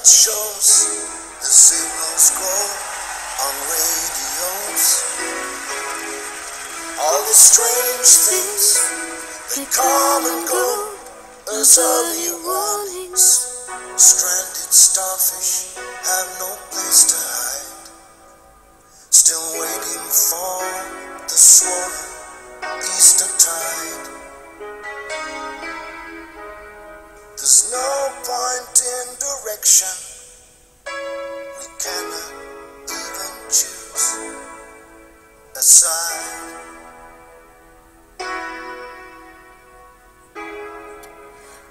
shows the signals grow on radios. All the strange things, they come and go as early warnings. Stranded starfish have no place to hide, still waiting for the swollen Easter tide. There's no point in direction, we cannot even choose a side.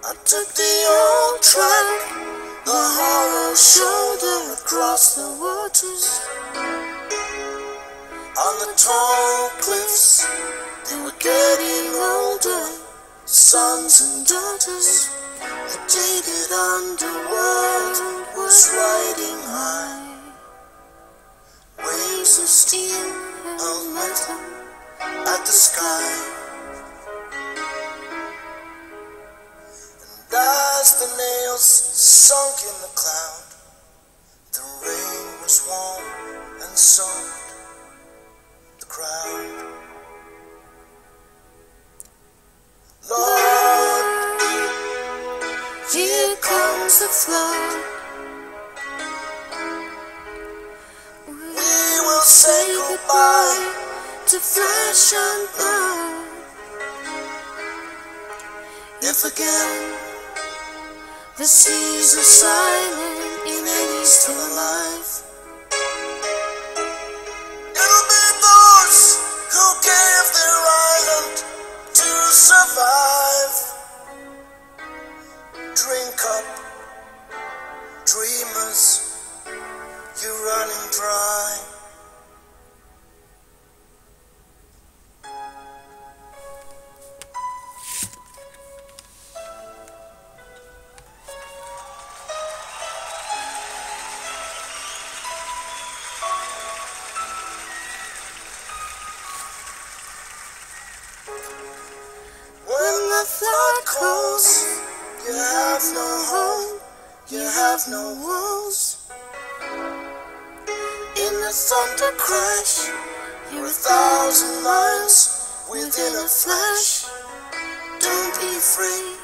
I took the old track, the hollow shoulder across the waters. On the tall cliffs, they were getting older, sons and daughters. The jaded underworld was riding high, waves of steel held metal at the sky. As the nails sunk in the cloud, the rain was warm and soaked the crowd. Lord, here comes the flood. We will say goodbye to flesh and blood. If again the seas are silent in eddies to life, it'll be those who gave their island to survive. Drink up, dreamers, you're running dry. When the flood calls, you have no home, you have no walls. In the thunder crash, you're 1,000 miles within a flash. Don't be afraid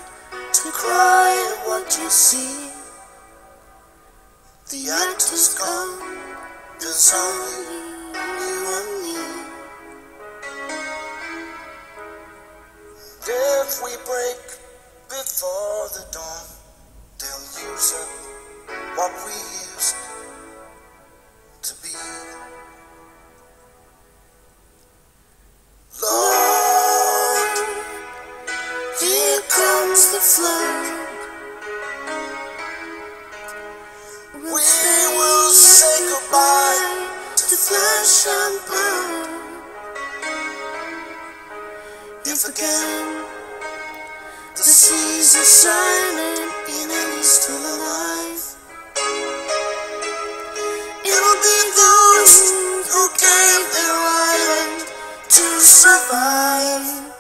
to cry at what you see. The actor's gone, there's only you and me. If we break before the dawn, they'll use up what we used to be. Lord, here comes the flood. We will say goodbye to flesh and blood. If again the seas are silent in eddies to life, it'll be those who gave their island to survive.